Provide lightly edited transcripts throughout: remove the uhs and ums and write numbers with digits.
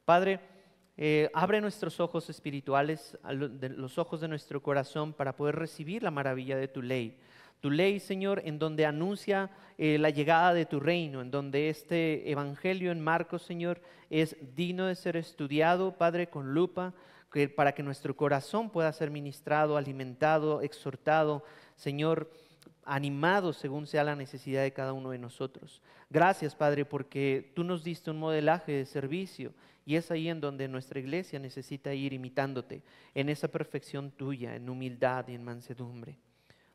Padre, abre nuestros ojos espirituales, los ojos de nuestro corazón para poder recibir la maravilla de tu ley. Tu ley, Señor, en donde anuncia la llegada de tu reino, en donde este evangelio en Marcos, Señor, es digno de ser estudiado, Padre, con lupa, para que nuestro corazón pueda ser ministrado, alimentado, exhortado, Señor, animado según sea la necesidad de cada uno de nosotros. Gracias, Padre, porque tú nos diste un modelaje de servicio y es ahí en donde nuestra iglesia necesita ir imitándote, en esa perfección tuya, en humildad y en mansedumbre.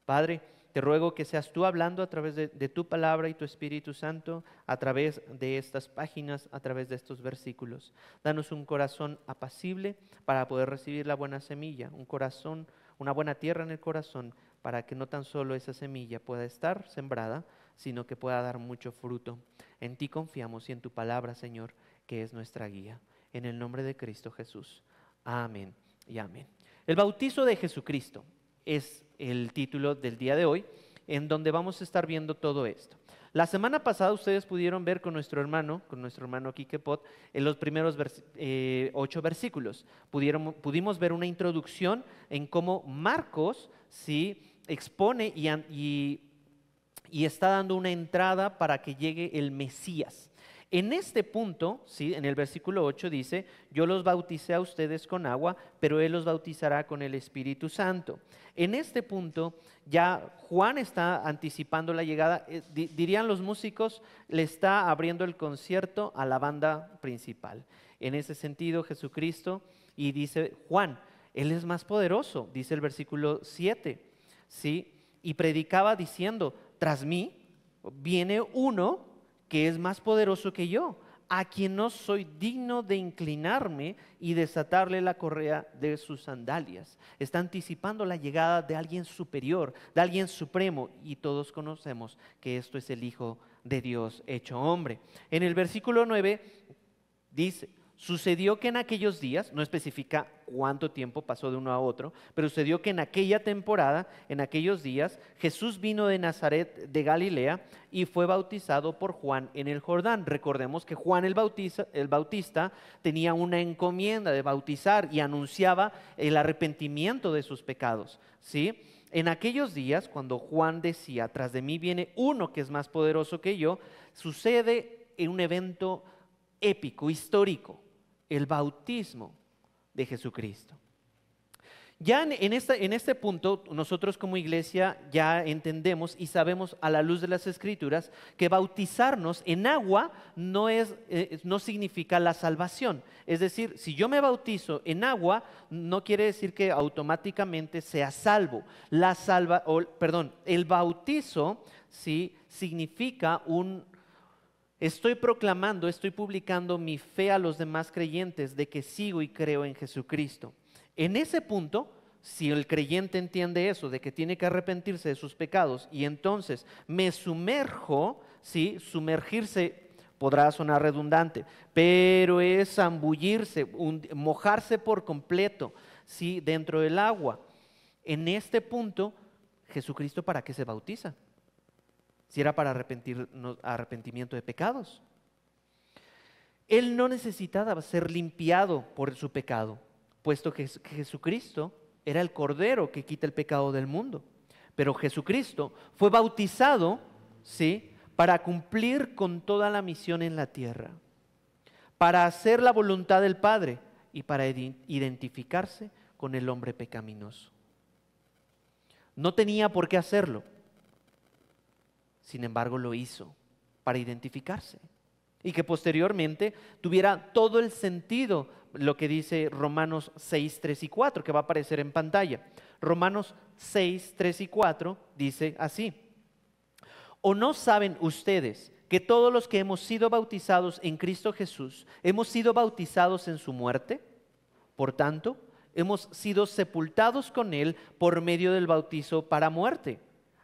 Padre, te ruego que seas tú hablando a través de tu palabra y tu Espíritu Santo, a través de estas páginas, a través de estos versículos. Danos un corazón apacible para poder recibir la buena semilla, un corazón, una buena tierra en el corazón, para que no tan solo esa semilla pueda estar sembrada, sino que pueda dar mucho fruto. En ti confiamos y en tu palabra, Señor, que es nuestra guía. En el nombre de Cristo Jesús. Amén y amén. El bautizo de Jesucristo es el título del día de hoy, en donde vamos a estar viendo todo esto. La semana pasada ustedes pudieron ver con nuestro hermano Quique Pot, en los primeros 8 versículos. Pudimos ver una introducción en cómo Marcos sí expone y está dando una entrada para que llegue el Mesías. En este punto, ¿sí? En el versículo 8 dice, yo los bauticé a ustedes con agua, pero Él los bautizará con el Espíritu Santo. En este punto ya Juan está anticipando la llegada, dirían los músicos, le está abriendo el concierto a la banda principal. En ese sentido, Jesucristo, y dice Juan, Él es más poderoso, dice el versículo 7, ¿sí? Y predicaba diciendo, tras mí viene uno que es más poderoso que yo, a quien no soy digno de inclinarme y desatarle la correa de sus sandalias. Está anticipando la llegada de alguien superior, de alguien supremo, y todos conocemos que esto es el Hijo de Dios hecho hombre. En el versículo 9 dice, sucedió que en aquellos días, no especifica cuánto tiempo pasó de uno a otro, pero sucedió que en aquella temporada, en aquellos días, Jesús vino de Nazaret de Galilea y fue bautizado por Juan en el Jordán. Recordemos que Juan el Bautista tenía una encomienda de bautizar y anunciaba el arrepentimiento de sus pecados, ¿sí? En aquellos días, cuando Juan decía, tras de mí viene uno que es más poderoso que yo, sucede en un evento épico, histórico, el bautismo de Jesucristo. Ya en este punto, nosotros como iglesia ya entendemos y sabemos a la luz de las Escrituras que bautizarnos en agua no significa la salvación. Es decir, si yo me bautizo en agua, no quiere decir que automáticamente sea salvo. El bautizo sí significa estoy proclamando, estoy publicando mi fe a los demás creyentes de que sigo y creo en Jesucristo. En ese punto, si el creyente entiende eso, de que tiene que arrepentirse de sus pecados, y entonces me sumerjo, ¿sí? Sumergirse podrá sonar redundante, pero es zambullirse, mojarse por completo, ¿sí? Dentro del agua. En este punto, ¿Jesucristo para qué se bautiza? Si era para arrepentimiento de pecados. Él no necesitaba ser limpiado por su pecado, puesto que Jesucristo era el Cordero que quita el pecado del mundo. Pero Jesucristo fue bautizado, ¿sí? Para cumplir con toda la misión en la tierra, para hacer la voluntad del Padre y para identificarse con el hombre pecaminoso. No tenía por qué hacerlo. Sin embargo, lo hizo para identificarse y que posteriormente tuviera todo el sentido lo que dice Romanos 6, 3 y 4, que va a aparecer en pantalla. Romanos 6, 3 y 4 dice así: ¿o no saben ustedes que todos los que hemos sido bautizados en Cristo Jesús hemos sido bautizados en su muerte? Por tanto, hemos sido sepultados con Él por medio del bautizo para muerte,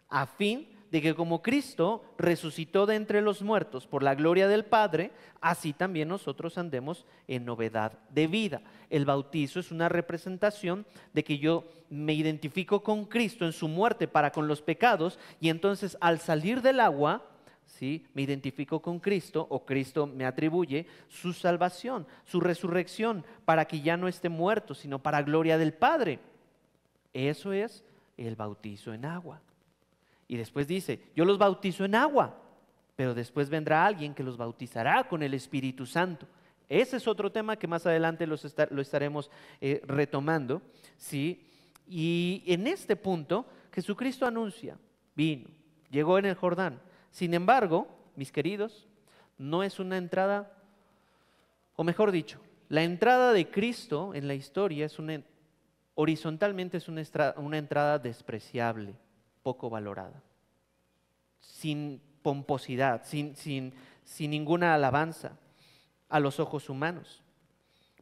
a fin de que como Cristo resucitó de entre los muertos por la gloria del Padre, así también nosotros andemos en novedad de vida. El bautizo es una representación de que yo me identifico con Cristo en su muerte para con los pecados, y entonces al salir del agua, ¿sí? Me identifico con Cristo o Cristo me atribuye su salvación, su resurrección, para que ya no esté muerto, sino para gloria del Padre. Eso es el bautizo en agua. Y después dice, yo los bautizo en agua, pero después vendrá alguien que los bautizará con el Espíritu Santo. Ese es otro tema que más adelante lo estaremos retomando, ¿sí? Y en este punto, Jesucristo anuncia, vino, llegó en el Jordán. Sin embargo, mis queridos, no es una entrada, o mejor dicho, la entrada de Cristo en la historia horizontalmente es una entrada despreciable, poco valorada, sin pomposidad, sin ninguna alabanza a los ojos humanos.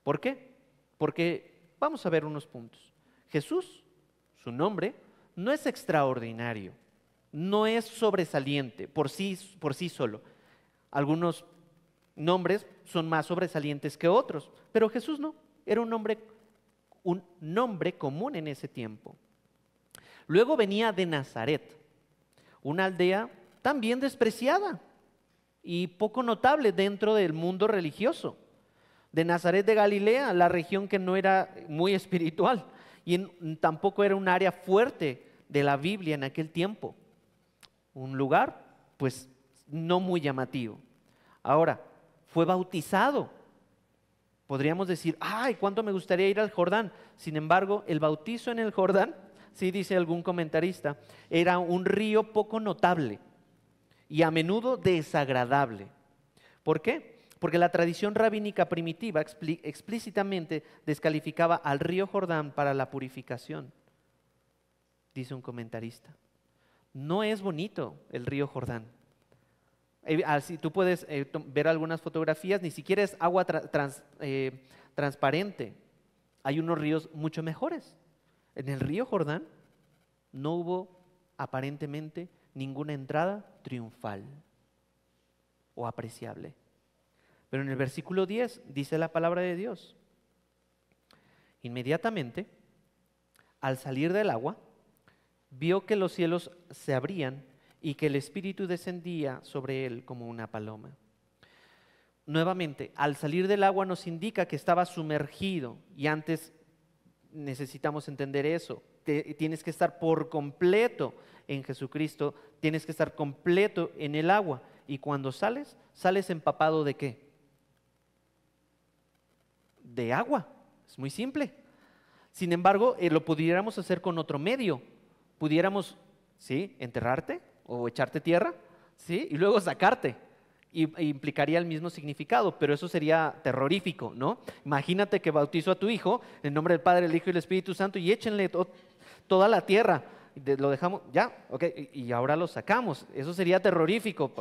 ¿Por qué? Porque vamos a ver unos puntos. Jesús, su nombre, no es extraordinario, no es sobresaliente por sí solo. Algunos nombres son más sobresalientes que otros, pero Jesús no, era un nombre común en ese tiempo. Luego venía de Nazaret, una aldea también despreciada y poco notable dentro del mundo religioso. De Nazaret de Galilea, la región que no era muy espiritual y tampoco era un área fuerte de la Biblia en aquel tiempo. Un lugar, pues, no muy llamativo. Ahora, fue bautizado. Podríamos decir, ay, cuánto me gustaría ir al Jordán. Sin embargo, el bautizo en el Jordán, sí dice algún comentarista, era un río poco notable y a menudo desagradable. ¿Por qué? Porque la tradición rabínica primitiva explícitamente descalificaba al río Jordán para la purificación, dice un comentarista. No es bonito el río Jordán. Así tú puedes ver algunas fotografías, ni siquiera es agua transparente. Hay unos ríos mucho mejores. En el río Jordán no hubo aparentemente ninguna entrada triunfal o apreciable. Pero en el versículo 10 dice la palabra de Dios: inmediatamente, al salir del agua, vio que los cielos se abrían y que el Espíritu descendía sobre él como una paloma. Nuevamente, al salir del agua nos indica que estaba sumergido, y antes necesitamos entender eso. Tienes que estar por completo en Jesucristo, tienes que estar completo en el agua, y cuando sales empapado ¿de qué? De agua. Es muy simple. Sin embargo, lo pudiéramos hacer con otro medio. Pudiéramos, ¿sí?, enterrarte o echarte tierra, ¿sí?, y luego sacarte. Implicaría el mismo significado, pero eso sería terrorífico, ¿no? Imagínate que bautizo a tu hijo en nombre del Padre, el Hijo y el Espíritu Santo y échenle toda la tierra. Lo dejamos, ya, ok, y ahora lo sacamos. Eso sería terrorífico.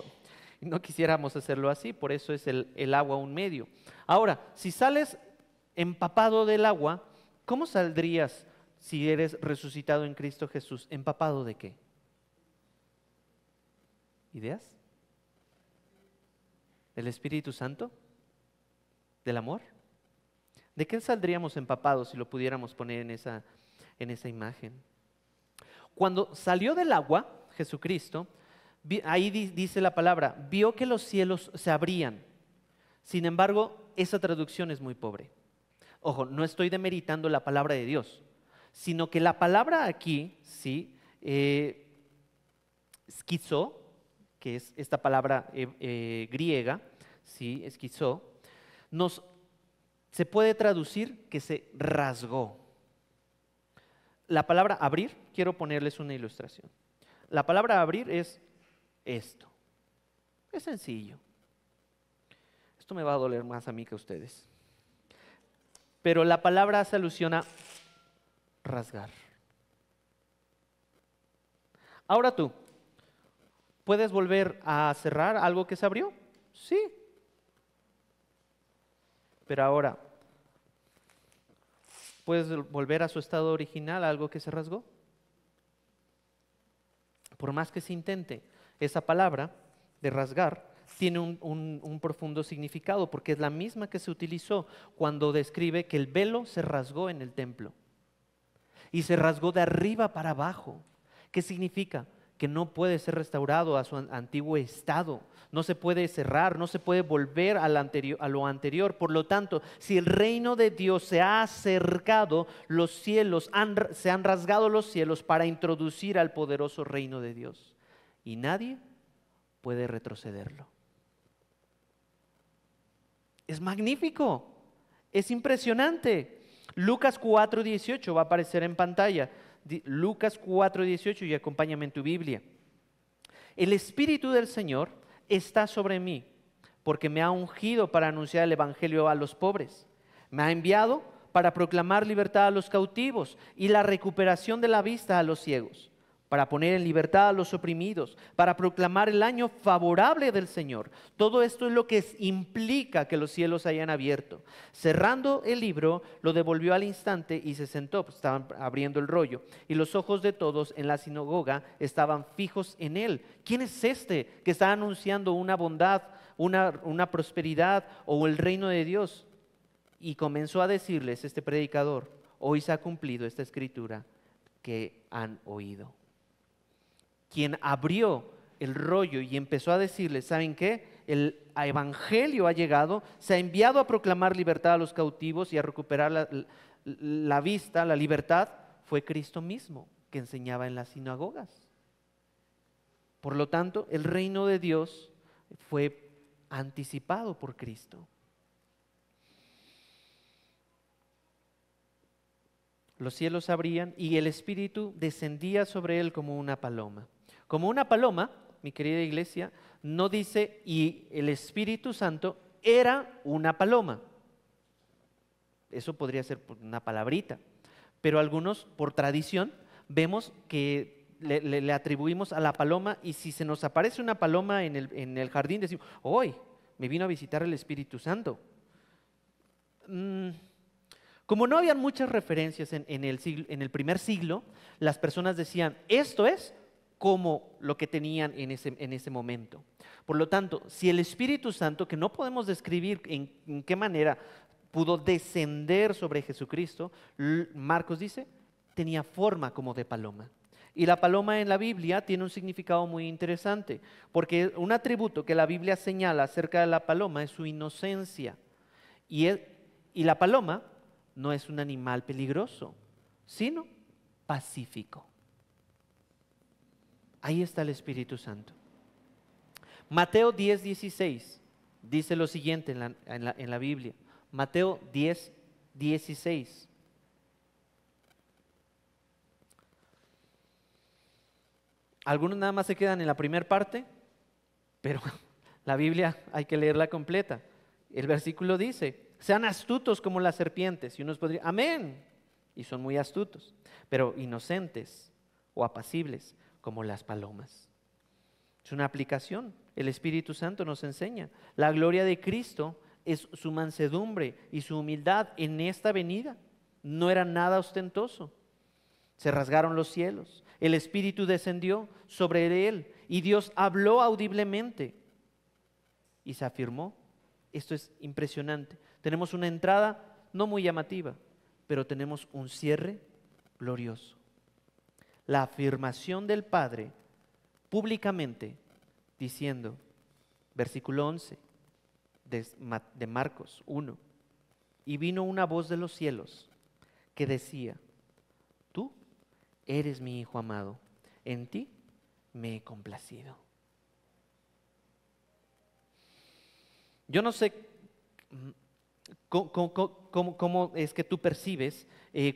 No quisiéramos hacerlo así, por eso es el agua un medio. Ahora, si sales empapado del agua, ¿cómo saldrías si eres resucitado en Cristo Jesús? ¿Empapado de qué? ¿Ideas? ¿Del Espíritu Santo? ¿Del amor? ¿De qué saldríamos empapados si lo pudiéramos poner en esa imagen? Cuando salió del agua, Jesucristo, ahí dice la palabra, vio que los cielos se abrían. Sin embargo, esa traducción es muy pobre. Ojo, no estoy demeritando la palabra de Dios, sino que la palabra aquí, ¿sí?, esquizo, que es esta palabra griega, ¿sí?, esquizo, se puede traducir que se rasgó. La palabra abrir, quiero ponerles una ilustración. La palabra abrir es esto. Es sencillo. Esto me va a doler más a mí que a ustedes. Pero la palabra hace alusión a rasgar. Ahora tú, ¿puedes volver a cerrar algo que se abrió? Sí. Pero ahora, ¿puedes volver a su estado original algo que se rasgó? Por más que se intente, esa palabra de rasgar tiene un profundo significado, porque es la misma que se utilizó cuando describe que el velo se rasgó en el templo. Y se rasgó de arriba para abajo. ¿Qué significa? que no puede ser restaurado a su antiguo estado. No se puede cerrar, no se puede volver a lo anterior. Por lo tanto, si el reino de Dios se ha acercado, los cielos se han rasgado los cielos para introducir al poderoso reino de Dios. Y nadie puede retrocederlo. Es magnífico, es impresionante. Lucas 4:18 va a aparecer en pantalla. Lucas 4:18 y acompáñame en tu Biblia. El Espíritu del Señor está sobre mí, porque me ha ungido para anunciar el evangelio a los pobres. Me ha enviado para proclamar libertad a los cautivos y la recuperación de la vista a los ciegos, para poner en libertad a los oprimidos, para proclamar el año favorable del Señor. Todo esto es lo que implica que los cielos hayan abierto. Cerrando el libro, lo devolvió al instante y se sentó. Estaban abriendo el rollo y los ojos de todos en la sinagoga estaban fijos en él. ¿Quién es este que está anunciando una bondad, una prosperidad o el reino de Dios? Y comenzó a decirles este predicador: hoy se ha cumplido esta escritura que han oído. Quien abrió el rollo y empezó a decirles: ¿saben qué? El evangelio ha llegado, se ha enviado a proclamar libertad a los cautivos y a recuperar la vista, la libertad. Fue Cristo mismo que enseñaba en las sinagogas. Por lo tanto, el reino de Dios fue anticipado por Cristo. Los cielos se abrían y el Espíritu descendía sobre él como una paloma. Como una paloma, mi querida iglesia, no dice y el Espíritu Santo era una paloma. Eso podría ser una palabrita. Pero algunos, por tradición, vemos que le atribuimos a la paloma, y si se nos aparece una paloma en el jardín, decimos: hoy me vino a visitar el Espíritu Santo. Como no habían muchas referencias en el primer siglo, las personas decían: esto es como lo que tenían en ese momento. Por lo tanto, si el Espíritu Santo, que no podemos describir en qué manera pudo descender sobre Jesucristo, Marcos dice, tenía forma como de paloma. Y la paloma en la Biblia tiene un significado muy interesante, porque un atributo que la Biblia señala acerca de la paloma es su inocencia. Y la paloma no es un animal peligroso, sino pacífico. Ahí está el Espíritu Santo. Mateo 10:16 dice lo siguiente en la Biblia. Mateo 10:16. Algunos nada más se quedan en la primera parte, pero la Biblia hay que leerla completa. El versículo dice: sean astutos como las serpientes. Y unos podrían, amén, y son muy astutos, pero inocentes o apacibles como las palomas. Es una aplicación. El Espíritu Santo nos enseña. La gloria de Cristo es su mansedumbre y su humildad en esta venida. No era nada ostentoso. Se rasgaron los cielos, el Espíritu descendió sobre él y Dios habló audiblemente y se afirmó. Esto es impresionante. Tenemos una entrada no muy llamativa, pero tenemos un cierre glorioso. La afirmación del Padre públicamente diciendo, versículo 11 de Marcos 1: y vino una voz de los cielos que decía: tú eres mi Hijo amado, en ti me he complacido. Yo no sé cómo es que tú percibes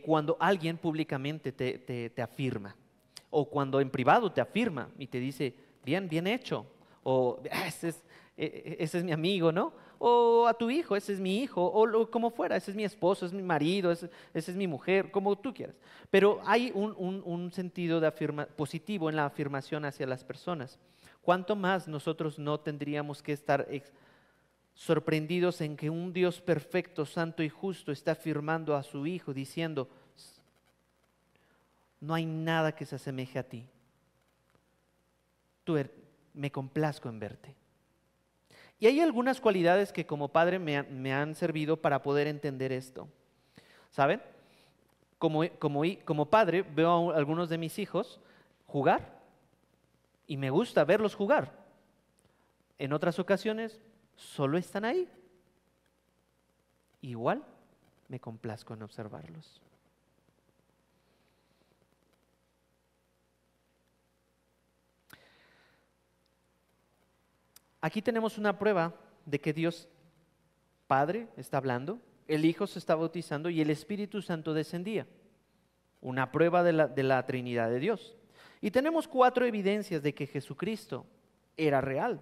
cuando alguien públicamente te afirma, o cuando en privado te afirma y te dice: bien hecho, o ese es mi amigo, ¿no? O a tu hijo: ese es mi hijo, o como fuera, ese es mi esposo, es mi marido, ese es mi mujer, como tú quieras. Pero hay un sentido positivo en la afirmación hacia las personas. ¿Cuánto más nosotros no tendríamos que estar sorprendidos en que un Dios perfecto, santo y justo está afirmando a su Hijo diciendo: no hay nada que se asemeje a ti, me complazco en verte? Y hay algunas cualidades que como padre me han servido para poder entender esto. ¿Saben? Como padre veo a algunos de mis hijos jugar y me gusta verlos jugar. En otras ocasiones solo están ahí. Igual me complazco en observarlos. Aquí tenemos una prueba de que Dios Padre está hablando, el Hijo se está bautizando y el Espíritu Santo descendía. Una prueba de la Trinidad de Dios. Y tenemos 4 evidencias de que Jesucristo era real.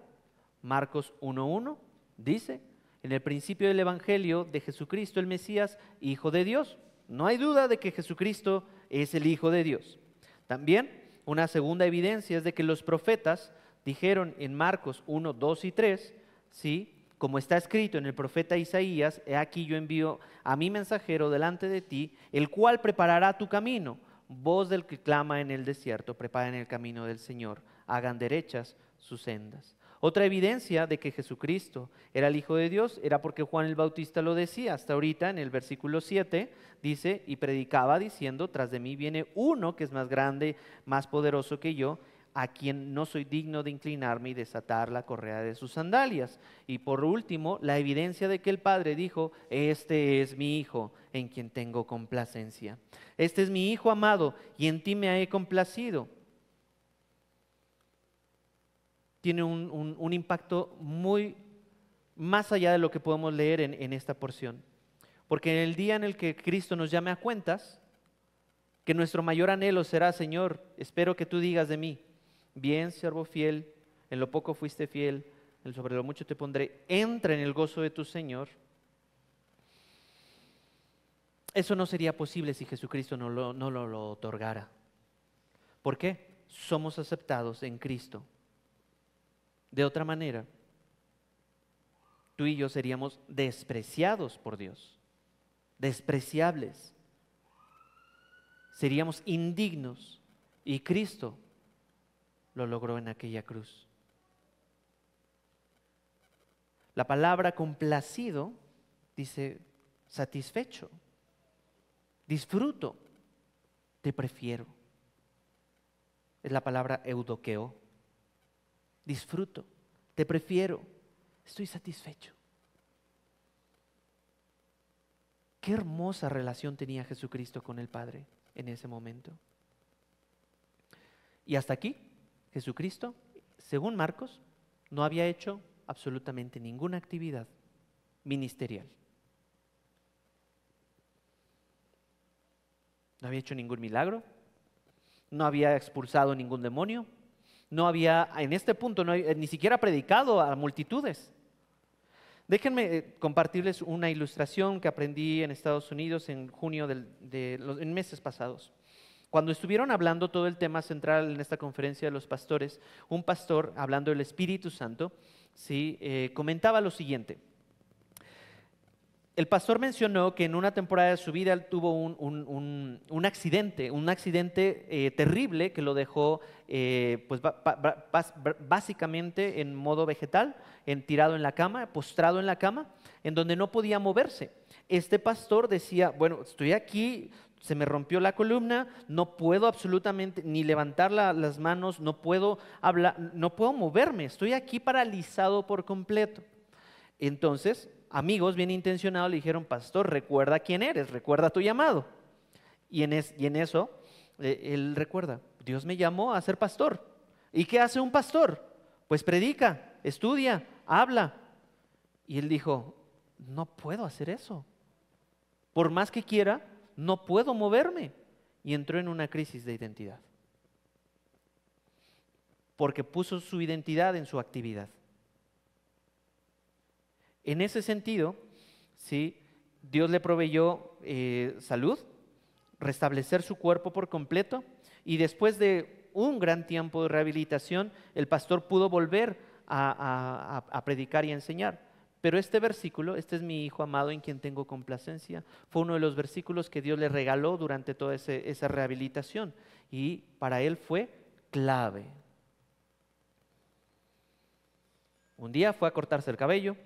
Marcos 1:1 dice: en el principio del Evangelio de Jesucristo el Mesías, Hijo de Dios. No hay duda de que Jesucristo es el Hijo de Dios. También una segunda evidencia es de que los profetas dijeron en Marcos 1, 2 y 3, ¿sí? Como está escrito en el profeta Isaías: he aquí yo envío a mi mensajero delante de ti, el cual preparará tu camino. Voz del que clama en el desierto, preparen el camino del Señor, hagan derechas sus sendas. Otra evidencia de que Jesucristo era el Hijo de Dios era porque Juan el Bautista lo decía. Hasta ahorita en el versículo 7 dice: y predicaba diciendo, tras de mí viene uno que es más grande, más poderoso que yo, a quien no soy digno de inclinarme y desatar la correa de sus sandalias. Y por último, la evidencia de que el Padre dijo: este es mi Hijo en quien tengo complacencia. Este es mi Hijo amado y en ti me he complacido. Tiene un impacto muy más allá de lo que podemos leer en esta porción. Porque en el día en el que Cristo nos llame a cuentas, que nuestro mayor anhelo será: Señor, espero que tú digas de mí: bien, siervo fiel, en lo poco fuiste fiel, sobre lo mucho te pondré, entra en el gozo de tu Señor. Eso no sería posible si Jesucristo no lo otorgara. ¿Por qué? Somos aceptados en Cristo. De otra manera, tú y yo seríamos despreciados por Dios, despreciables. Seríamos indignos, y Cristo lo logró en aquella cruz. La palabra complacido dice satisfecho, disfruto, te prefiero. Es la palabra eudokeo. Disfruto, te prefiero, estoy satisfecho. Qué hermosa relación tenía Jesucristo con el Padre en ese momento. Y hasta aquí, Jesucristo, según Marcos, no había hecho absolutamente ninguna actividad ministerial. No había hecho ningún milagro, no había expulsado ningún demonio, no había, en este punto, ni siquiera predicado a multitudes. Déjenme compartirles una ilustración que aprendí en Estados Unidos en junio en meses pasados. Cuando estuvieron hablando todo el tema central en esta conferencia de los pastores, un pastor, hablando del Espíritu Santo, ¿sí? Comentaba lo siguiente. El pastor mencionó que en una temporada de su vida él tuvo un accidente terrible que lo dejó pues, básicamente en modo vegetal, tirado en la cama, postrado en la cama, en donde no podía moverse. Este pastor decía: bueno, estoy aquí, se me rompió la columna, no puedo absolutamente ni levantar las manos, no puedo hablar, no puedo moverme, estoy aquí paralizado por completo. Entonces, amigos bien intencionados le dijeron: pastor, recuerda quién eres, recuerda tu llamado. Y en eso, él recuerda: Dios me llamó a ser pastor. ¿Y qué hace un pastor? Pues predica, estudia, habla. Y él dijo: no puedo hacer eso. Por más que quiera, no puedo moverme. Y entró en una crisis de identidad. Porque puso su identidad en su actividad. En ese sentido, ¿sí? Dios le proveyó salud, restablecer su cuerpo por completo, y después de un gran tiempo de rehabilitación, el pastor pudo volver a predicar y a enseñar. Pero este versículo: este es mi Hijo amado en quien tengo complacencia, fue uno de los versículos que Dios le regaló durante toda esa rehabilitación, y para él fue clave. Un día fue a cortarse el cabello,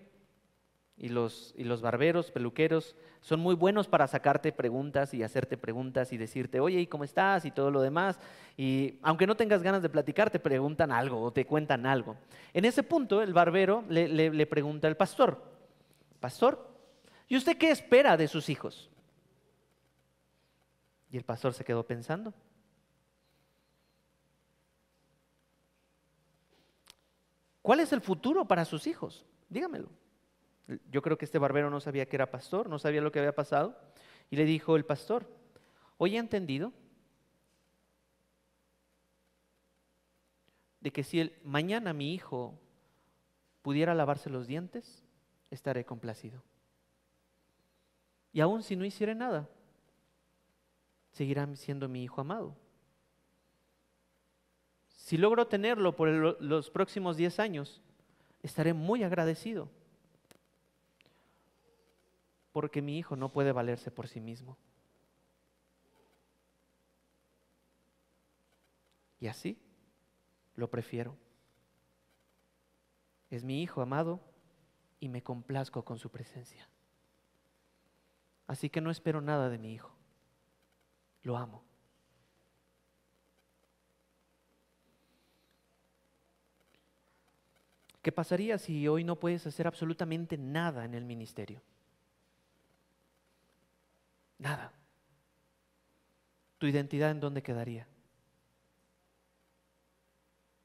y los barberos, peluqueros, son muy buenos para sacarte preguntas y hacerte preguntas y decirte, oye, ¿y cómo estás? Y todo lo demás. Y aunque no tengas ganas de platicar, te preguntan algo o te cuentan algo. En ese punto, el barbero le pregunta al pastor, pastor, ¿y usted qué espera de sus hijos? Y el pastor se quedó pensando. ¿Cuál es el futuro para sus hijos? Dígamelo. Yo creo que este barbero no sabía que era pastor, no sabía lo que había pasado. Y le dijo el pastor, hoy he entendido de que si mañana mi hijo pudiera lavarse los dientes, estaré complacido. Y aun si no hiciera nada, seguirá siendo mi hijo amado. Si logro tenerlo por los próximos 10 años, estaré muy agradecido. Porque mi hijo no puede valerse por sí mismo. Y así lo prefiero. Es mi hijo amado y me complazco con su presencia. Así que no espero nada de mi hijo. Lo amo. ¿Qué pasaría si hoy no puedes hacer absolutamente nada en el ministerio? Nada. ¿Tu identidad en dónde quedaría?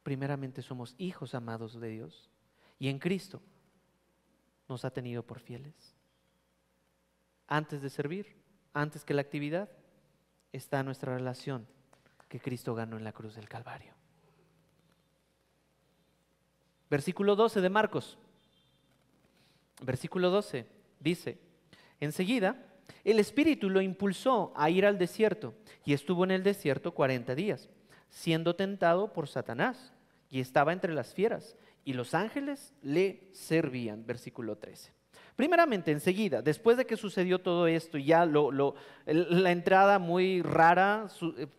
Primeramente somos hijos amados de Dios y en Cristo nos ha tenido por fieles. Antes de servir, antes que la actividad, está nuestra relación que Cristo ganó en la cruz del Calvario. Versículo 12 de Marcos. Versículo 12 dice, enseguida el Espíritu lo impulsó a ir al desierto y estuvo en el desierto 40 días, siendo tentado por Satanás y estaba entre las fieras y los ángeles le servían. Versículo 13. Primeramente, enseguida, después de que sucedió todo esto, ya la entrada muy rara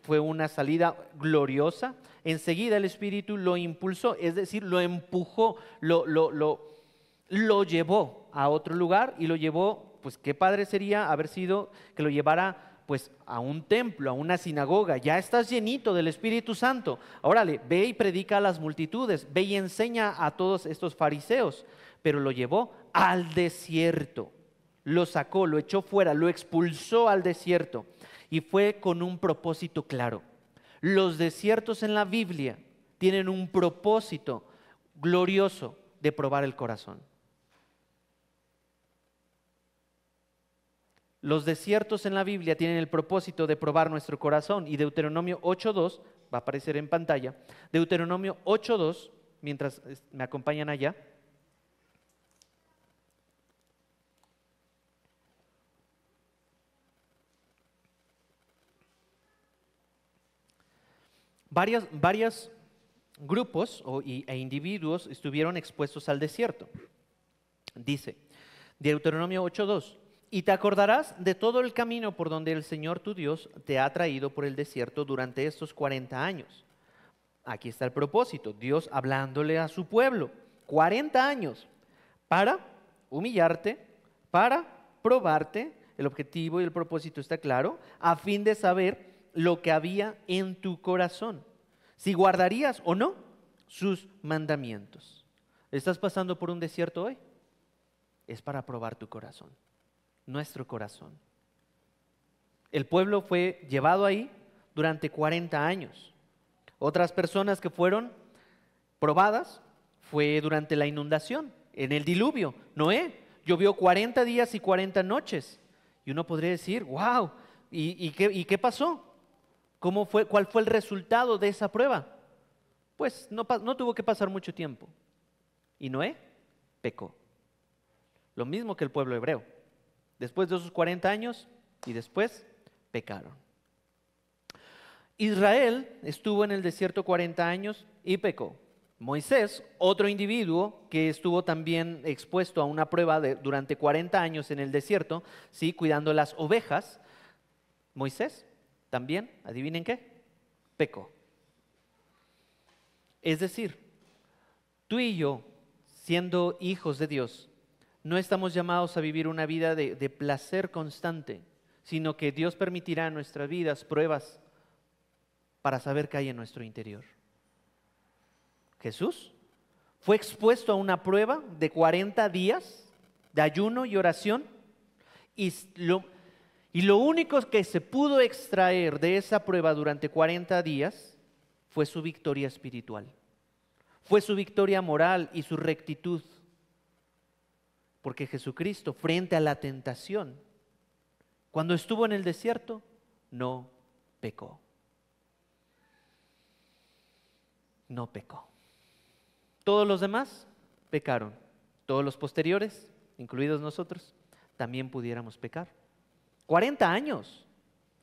fue una salida gloriosa. Enseguida el Espíritu lo impulsó, es decir, lo empujó, lo llevó a otro lugar y lo llevó, pues qué padre sería haber sido que lo llevara pues a un templo, a una sinagoga. Ya estás llenito del Espíritu Santo. Órale, ve y predica a las multitudes, ve y enseña a todos estos fariseos. Pero lo llevó al desierto, lo sacó, lo echó fuera, lo expulsó al desierto y fue con un propósito claro. Los desiertos en la Biblia tienen un propósito glorioso de probar el corazón. Los desiertos en la Biblia tienen el propósito de probar nuestro corazón y Deuteronomio 8.2, va a aparecer en pantalla, Deuteronomio 8.2, mientras me acompañan allá. Varios grupos e individuos estuvieron expuestos al desierto. Dice, Deuteronomio 8.2, y te acordarás de todo el camino por donde el Señor tu Dios te ha traído por el desierto durante estos 40 años. Aquí está el propósito, Dios hablándole a su pueblo, 40 años, para humillarte, para probarte, el objetivo y el propósito está claro, a fin de saber lo que había en tu corazón, si guardarías o no sus mandamientos. ¿Estás pasando por un desierto hoy? Es para probar tu corazón, nuestro corazón. El pueblo fue llevado ahí durante 40 años. Otras personas que fueron probadas fue durante la inundación, en el diluvio. Noé llovió 40 días y 40 noches. Y uno podría decir, wow, ¿y qué pasó? ¿Cómo fue, cuál fue el resultado de esa prueba? Pues no tuvo que pasar mucho tiempo. Y Noé pecó. Lo mismo que el pueblo hebreo. Después de esos 40 años y después pecaron. Israel estuvo en el desierto 40 años y pecó. Moisés, otro individuo que estuvo también expuesto a una prueba durante 40 años en el desierto, ¿sí? Cuidando las ovejas. Moisés también, adivinen qué, pecó. Es decir, tú y yo, siendo hijos de Dios, no estamos llamados a vivir una vida de placer constante, sino que Dios permitirá en nuestras vidas pruebas para saber qué hay en nuestro interior. Jesús fue expuesto a una prueba de 40 días de ayuno y oración, y lo único que se pudo extraer de esa prueba durante 40 días fue su victoria espiritual, fue su victoria moral y su rectitud. Porque Jesucristo, frente a la tentación, cuando estuvo en el desierto, no pecó. No pecó. Todos los demás pecaron. Todos los posteriores, incluidos nosotros, también pudiéramos pecar. 40 años,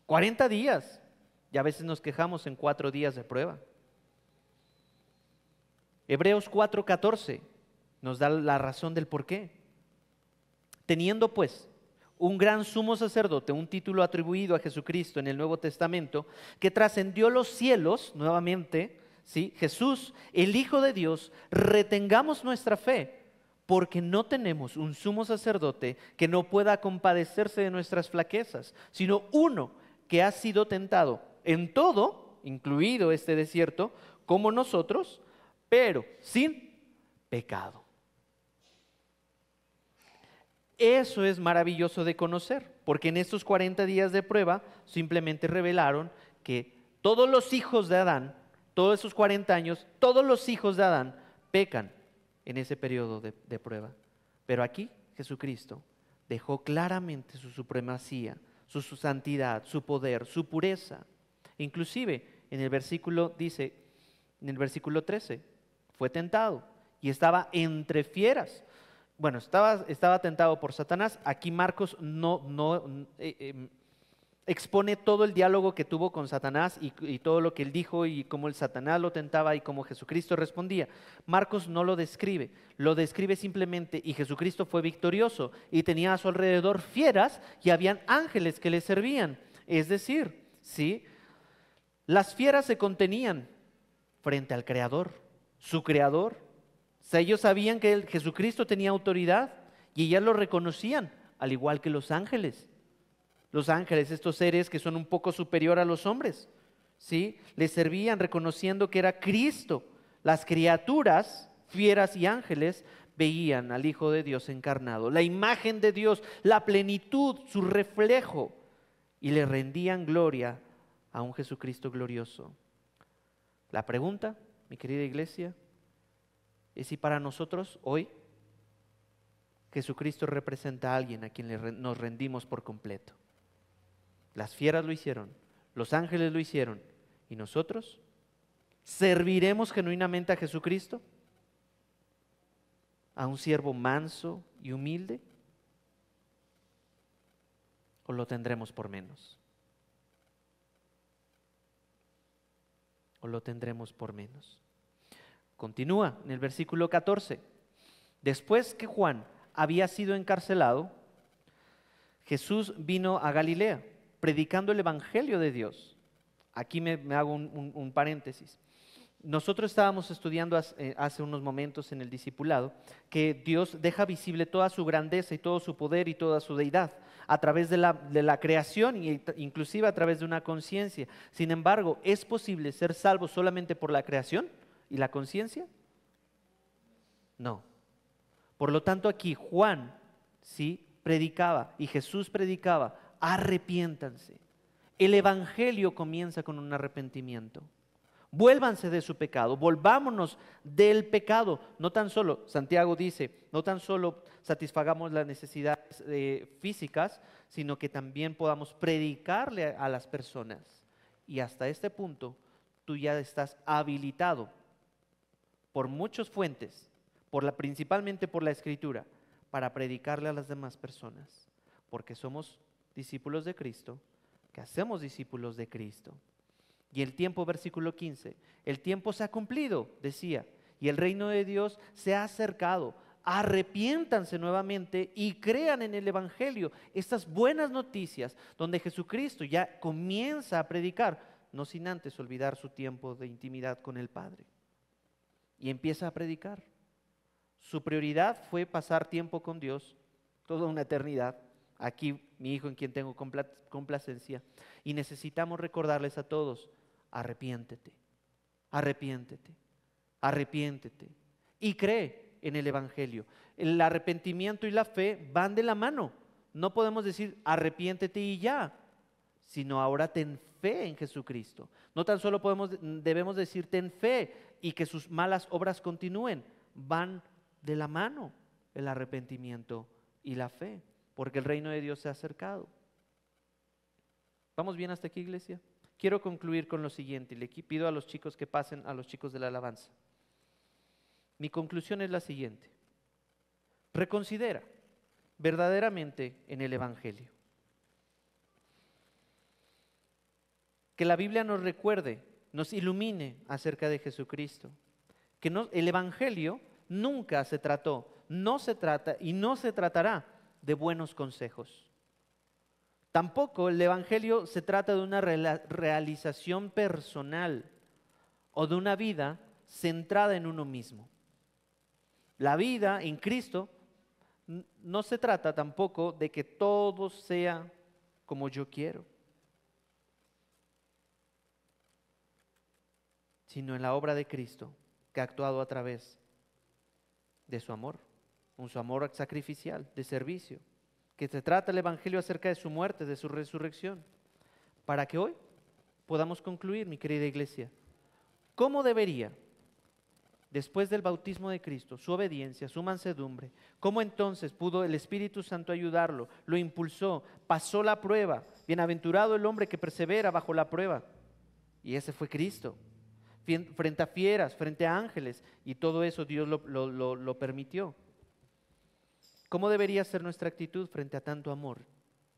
40 días. Y a veces nos quejamos en 4 días de prueba. Hebreos 4:14 nos da la razón del por qué. Teniendo pues un gran sumo sacerdote, un título atribuido a Jesucristo en el Nuevo Testamento, que trascendió los cielos, nuevamente, ¿sí? Jesús, el Hijo de Dios, retengamos nuestra fe, porque no tenemos un sumo sacerdote que no pueda compadecerse de nuestras flaquezas, sino uno que ha sido tentado en todo, incluido este desierto, como nosotros, pero sin pecado. Eso es maravilloso de conocer, porque en estos 40 días de prueba simplemente revelaron que todos los hijos de Adán, todos esos 40 años, todos los hijos de Adán pecan en ese periodo de prueba. Pero aquí Jesucristo dejó claramente su supremacía, su santidad, su poder, su pureza. Inclusive en el versículo dice, en el versículo 13, fue tentado y estaba entre fieras. Bueno, estaba tentado por Satanás. Aquí Marcos no expone todo el diálogo que tuvo con Satanás y todo lo que él dijo y cómo el Satanás lo tentaba y cómo Jesucristo respondía. Marcos no lo describe simplemente, y Jesucristo fue victorioso y tenía a su alrededor fieras y habían ángeles que le servían. Es decir, ¿sí? Las fieras se contenían frente al Creador, su Creador. O sea, ellos sabían que Jesucristo tenía autoridad y ellas lo reconocían, al igual que los ángeles. Los ángeles, estos seres que son un poco superior a los hombres, ¿sí? Les servían reconociendo que era Cristo. Las criaturas, fieras y ángeles, veían al Hijo de Dios encarnado, la imagen de Dios, la plenitud, su reflejo, y le rendían gloria a un Jesucristo glorioso. La pregunta, mi querida iglesia, es si para nosotros hoy Jesucristo representa a alguien a quien nos rendimos por completo. Las fieras lo hicieron, los ángeles lo hicieron, ¿y nosotros serviremos genuinamente a Jesucristo? ¿A un siervo manso y humilde? ¿O lo tendremos por menos? ¿O lo tendremos por menos? Continúa en el versículo 14. Después que Juan había sido encarcelado, Jesús vino a Galilea, predicando el evangelio de Dios. Aquí me hago un paréntesis. Nosotros estábamos estudiando hace unos momentos en el discipulado que Dios deja visible toda su grandeza y todo su poder y toda su deidad a través de la creación e inclusive a través de una conciencia. Sin embargo, ¿es posible ser salvo solamente por la creación y la conciencia? No. Por lo tanto, aquí Juan, ¿sí?, predicaba y Jesús predicaba: arrepiéntanse. El evangelio comienza con un arrepentimiento. Vuélvanse de su pecado, volvámonos del pecado. No tan solo, Santiago dice, no tan solo satisfagamos las necesidades físicas, sino que también podamos predicarle a las personas. Y hasta este punto, tú ya estás habilitado por muchas fuentes, principalmente por la Escritura, para predicarle a las demás personas, porque somos discípulos de Cristo, que hacemos discípulos de Cristo. Y el tiempo, versículo 15, el tiempo se ha cumplido, decía, y el reino de Dios se ha acercado. Arrepiéntanse nuevamente y crean en el evangelio, estas buenas noticias donde Jesucristo ya comienza a predicar, no sin antes olvidar su tiempo de intimidad con el Padre. Y empieza a predicar Su prioridad fue pasar tiempo con Dios, toda una eternidad. Aquí mi hijo en quien tengo complacencia. Y necesitamos recordarles a todos, arrepiéntete, arrepiéntete, arrepiéntete. Y cree en el Evangelio. El arrepentimiento y la fe van de la mano. No podemos decir arrepiéntete y ya, sino ahora ten fe en Jesucristo. No tan solo debemos decir ten fe y que sus malas obras continúen. Van de la mano el arrepentimiento y la fe, porque el reino de Dios se ha acercado. ¿Vamos bien hasta aquí, iglesia? Quiero concluir con lo siguiente. Le pido a los chicos que pasen, a los chicos de la alabanza. Mi conclusión es la siguiente. Reconsidera verdaderamente en el Evangelio. Que la Biblia nos recuerde, nos ilumine acerca de Jesucristo. Que el Evangelio nunca se trató, no se trata y no se tratará de buenos consejos. Tampoco el Evangelio se trata de una realización personal o de una vida centrada en uno mismo. La vida en Cristo no se trata tampoco de que todo sea como yo quiero, sino en la obra de Cristo que ha actuado a través de su amor, su amor sacrificial, de servicio, que se trata el Evangelio acerca de su muerte, de su resurrección, para que hoy podamos concluir, mi querida iglesia, cómo debería, después del bautismo de Cristo, su obediencia, su mansedumbre, cómo entonces pudo el Espíritu Santo ayudarlo, lo impulsó, pasó la prueba, bienaventurado el hombre que persevera bajo la prueba, y ese fue Cristo. Frente a fieras, frente a ángeles, y todo eso Dios lo permitió. ¿Cómo debería ser nuestra actitud frente a tanto amor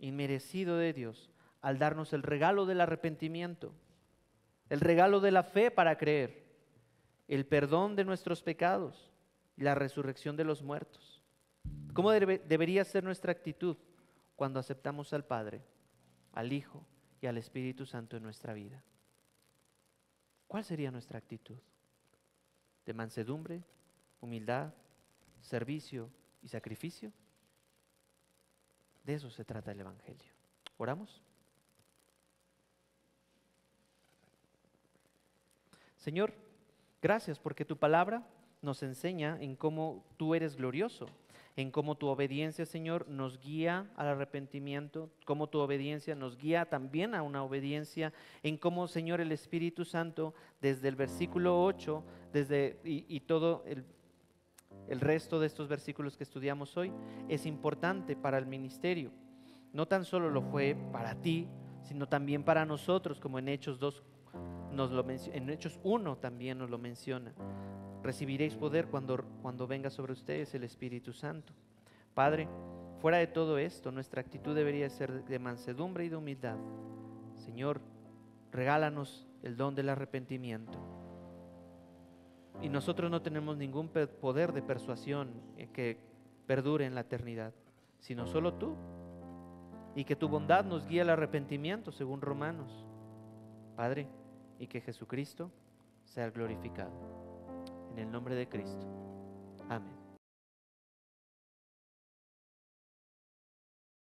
inmerecido de Dios al darnos el regalo del arrepentimiento, el regalo de la fe para creer, el perdón de nuestros pecados y la resurrección de los muertos? ¿Cómo debería ser nuestra actitud cuando aceptamos al Padre, al Hijo y al Espíritu Santo en nuestra vida? ¿Cuál sería nuestra actitud? ¿De mansedumbre, humildad, servicio y sacrificio? De eso se trata el Evangelio. ¿Oramos? Señor, gracias porque tu palabra nos enseña en cómo tú eres glorioso, en cómo tu obediencia, Señor, nos guía al arrepentimiento, cómo tu obediencia nos guía también a una obediencia, en cómo, Señor, el Espíritu Santo, desde el versículo 8, y todo el resto de estos versículos que estudiamos hoy, es importante para el ministerio. No tan solo lo fue para ti, sino también para nosotros, como en Hechos 2, en Hechos 1 también nos lo menciona. Recibiréis poder cuando venga sobre ustedes el Espíritu Santo. Padre, fuera de todo esto, nuestra actitud debería ser de mansedumbre y de humildad. Señor, regálanos el don del arrepentimiento. Y nosotros no tenemos ningún poder de persuasión que perdure en la eternidad, sino solo tú. Y que tu bondad nos guíe al arrepentimiento, según Romanos. Padre, y que Jesucristo sea glorificado. En el nombre de Cristo. Amén.